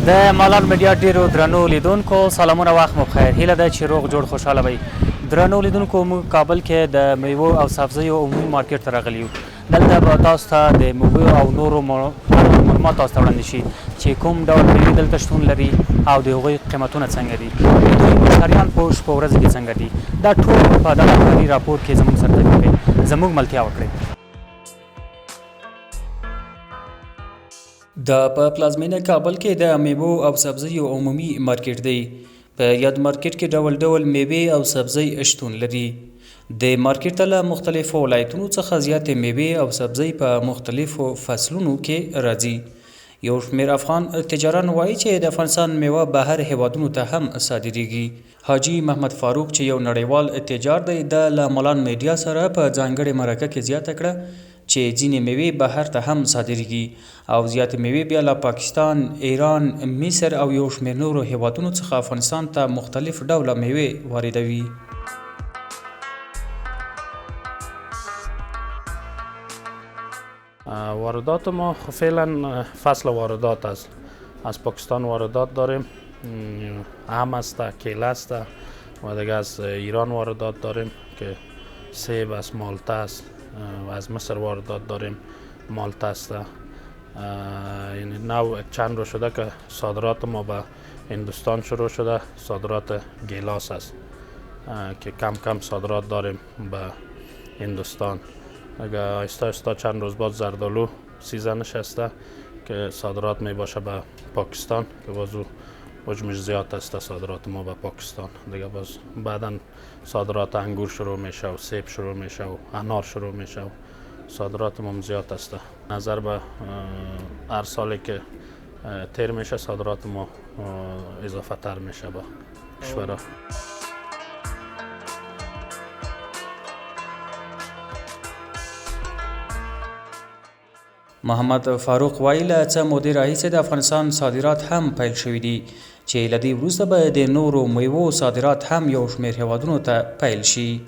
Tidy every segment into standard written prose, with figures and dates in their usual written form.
د مالان میډیا ډیرو درنو لیدونکو سلامونه وخت مو بخیر. هیله ده چې روغ جوړ خوشاله وئ. درنو لیدونکو موږ کابل کې د میوو او سبزیو عمومي مارکیټ ته راغلي یو. دلته به تاسو ته د میوو او نورو معلومات تاسو ته وړاندې شي چې کوم ډول میوې دلته شتون لري او د هغوی قیمتونه څنګه دي، د دوی مشتریان په ورځ کې څنګه دي. دا ټول په دغه کاري راپور کې زموږ سره تکلیف زموږ ملتیا وکړئ. د په پلازمینه کابل کې د میوو او سبزیو عمومي مارکیټ دی. په یاد مارکیټ کې ډول ډول میوې او سبزی شتون لري. د مارکیټ ته له مختلفو ولایتونو څخه زیاتې میوې او سبزی په مختلفو فصلونو کې راځي. یو شمېر افغان تجاران وایي چې د افغانستان میوه بهر هیوادونو ته هم صادریږي. حاجي محمد فاروق چې یو نړیوال تجار دی، د له مالان میډیا سره په ځانګړې مرکه کې زیاته کړه چې ځینې میوې بهر ته هم صادریږي او زیاتې میوې بیا له پاکستان، ایران، مصر او یو شمېر نورو هیوادونو څخه افغانستان ته مختلف ډوله میوې واردوي. واردات ما فعلا فصل واردات است. از پاکستان واردات داریم، هم است، کیله است و دیگه از ایران واردات داریم که سیب است، مالته است و از مصر واردات داریم، مالته است. یعنی نوع چند رو شده که صادرات ما به هندوستان شروع شده. صادرات گیلاس است که کم کم صادرات داریم به هندوستان. اگر آهسته آهسته چند روز بعد زردالو سیزنش است که صادرات می باشه به پاکستان که بازو حجمش زیاد است. صادرات ما به پاکستان دیگه باز بعدا صادرات انگور شروع میشه و سیب شروع میشه و انار شروع میشه و صادرات ما زیاد است. نظر به هر سالی که تیر میشه صادرات ما اضافه تر میشه به کشورها. محمد فاروق وایي له څه مودې راهیسې د افغانستان صادرات هم پیل شوي دي چې له دې وروسته به د نورو میوو صادرات هم یو شمېر هیوادونو ته پیل شي.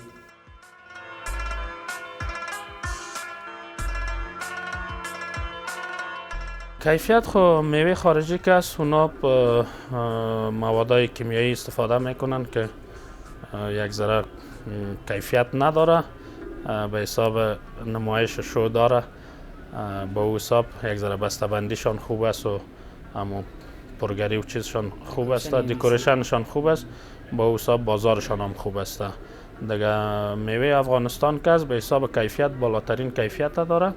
کیفیت خو میوه خارجی که است اونا موادهای کیمیایی استفاده میکنن که یک ذره کیفیت نداره، به حساب نمایش شو داره. با او حساب یک ذره بسته‌بندیشان خوب است و اما پرگری و چیزشان خوب است، دکوریشنشان خوب است. با او حساب بازارشان هم خوب است. دیگه میوه افغانستان که است به حساب کیفیت بالاترین کیفیت داره،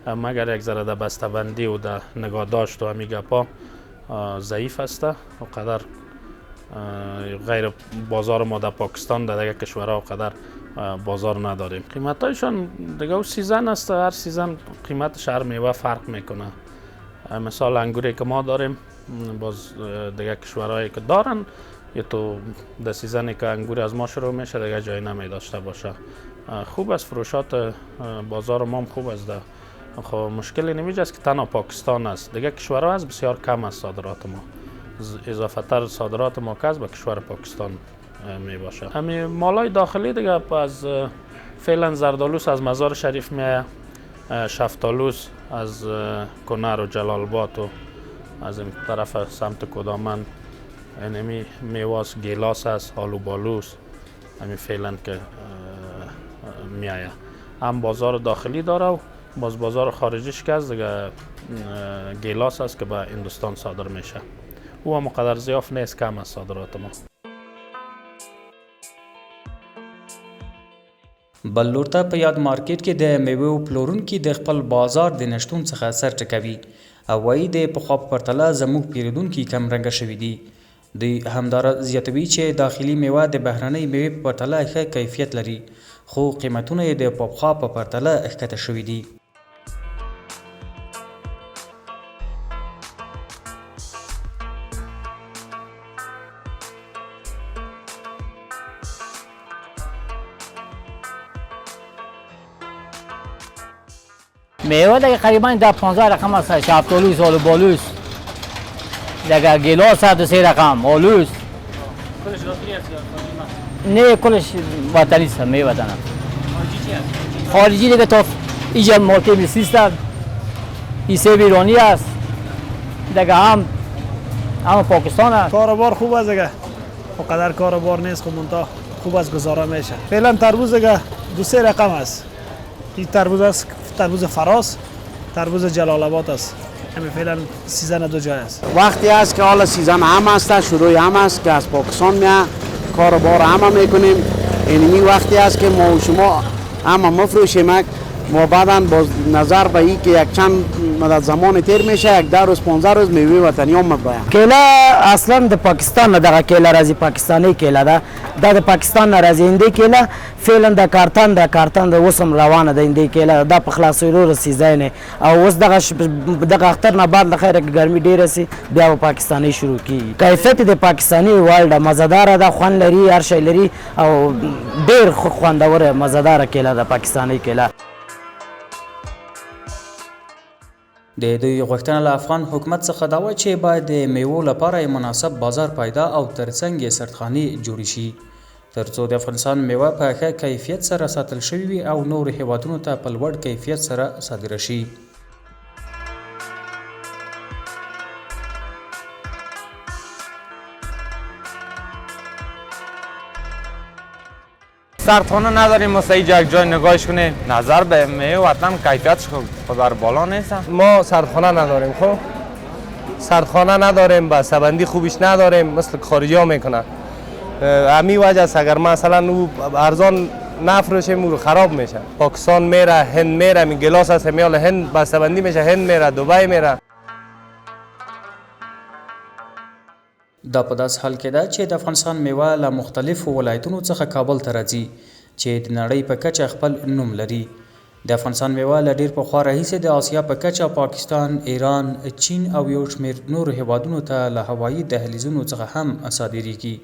مگر یک ذره در بسته‌بندی و در نگهداشت و همین گپا ضعیف است. وقدر غیر بازار ما در پاکستان در دیگه کشورها وقدر بازار نداریم. قیمتایشان دیگه سیزن است، هر سیزن قیمتش هر میوه فرق میکنه. مثال انگوری که ما داریم باز دیگه کشورهایی که دارن یا تو در سیزنی که انگوری از ما شروع میشه دیگه جایی نمی داشته باشه. خوب است، فروشات بازار ما هم خوب است. خب مشکلی نمیشه است که تنها پاکستان است، دیگه کشورها از بسیار کم است صادرات ما. اضافه تر صادرات ما که به کشور پاکستان می باشه. همین مالای داخلی دیگه از فعلا زردالوس از مزار شریف میاد، شفتالوس از کنر و جلال آباد و از این طرف سمت کدامن، اینمی میواس گیلاس است، آلوبالوس، همین فعلا که میایه. هم بازار داخلی داره و باز بازار خارجیش که از دیگه گیلاس است که به هندوستان صادر میشه. او هم قدر زیاف نیست، کم است صادرات ما. بل لور ته په یاد مارکیټ کې د میوو پلورونکي د خپل بازار د نشتون څخه سر ټکوي او وایي د پخوا په پرتله زموږ پیرودونکي کمرنګه شوي دي. دوی همدارا زیاتوي چې داخلي میوه د بهرنۍ میوې په پرتله ښه کیفیت لري، خو قیمتونه یې د پخوا په پرتله ښکته شوي دي. میوه دیگه قریبا در 15 رقم است. شفتالوس، آلوبالوس، دیگه گیلاس است 3 رقم، آلوس. کلش داخلی است یا نه کلش وطنی است، میوه وطن است. خارجی دیگه تا اینجا مارکت میسیست، این سیب ایرانی است. دیگه هم اما پاکستان کاروبار خوب است دیگه، اونقدر کاروبار نیست خب منتها خوب از گزاره میشه. فعلا تربوز دیگه 2-3 رقم است. این تربوز است، تربوز فراس، تربوز جلال آباد است. همین فعلا سیزن دو جای است. وقتی است که حالا سیزن هم است، شروع هم است که از پاکستان میاد کاروبار هم میکنیم. اینمی وقتی است که ما و شما هم مفروشیم و بعدا با نظر به این که یک چند مدت زمان تیر میشه 10 روز 15 روز میوه وطنی هم میبایم. کیله اصلا د پاکستان نه دغه کیله راځي پاکستانی کیله ده د پاکستان نه راځي هندي کیله فعلا د کارتن د وسم روانه د هندي کیله د په خلاصولو رسیدای او اوس دغه اختر نه بعد لخيره ګرمي ډیره سي بیا پاکستانی شروع کی. کیفیت د پاکستانی والډ مزدار ده، خوان لري، هر شی لري او ډیر خوندور مزدار کیله د پاکستانی کیله. د دوی غوښتنه له افغان حکومت څخه دا وه چې باید د میوو لپاره مناسب بازار پیدا او ترڅنګ یې سړدخانې جوړې شي ترڅو د افغانستان میوه په ښه کیفیت سره ساتل شوې وي او نورو هیوادونو ته په لوړ کیفیت سره صادره شي. سردخانه نداریم واسه یک جای نگاهش کنیم. نظر به میوه وطن کیفیتش خبر بالا نیست. ما سردخانه نداریم، خب سردخانه نداریم، بسته‌بندی خوبیش نداریم مثل خارجی ها میکنن. همین وجه است اگر مثلا او ارزان نفروشیم او خراب میشه. پاکستان میره، هند میره، می گلاس است میال هند بسته‌بندی میشه، هند میره، دبی میره. دا په داس حال کې ده چې د افغانستان میوه له مختلفو ولایتونو څخه کابل ته راځي چې د نړۍ په کچه خپل نوم لري. د افغانستان میوه له ډیر پخوا راهیسې د آسیا په کچه پاکستان، ایران، چین او یو شمېر نورو هیوادونو ته له هوایي دهلیزونو څخه هم صادریږي.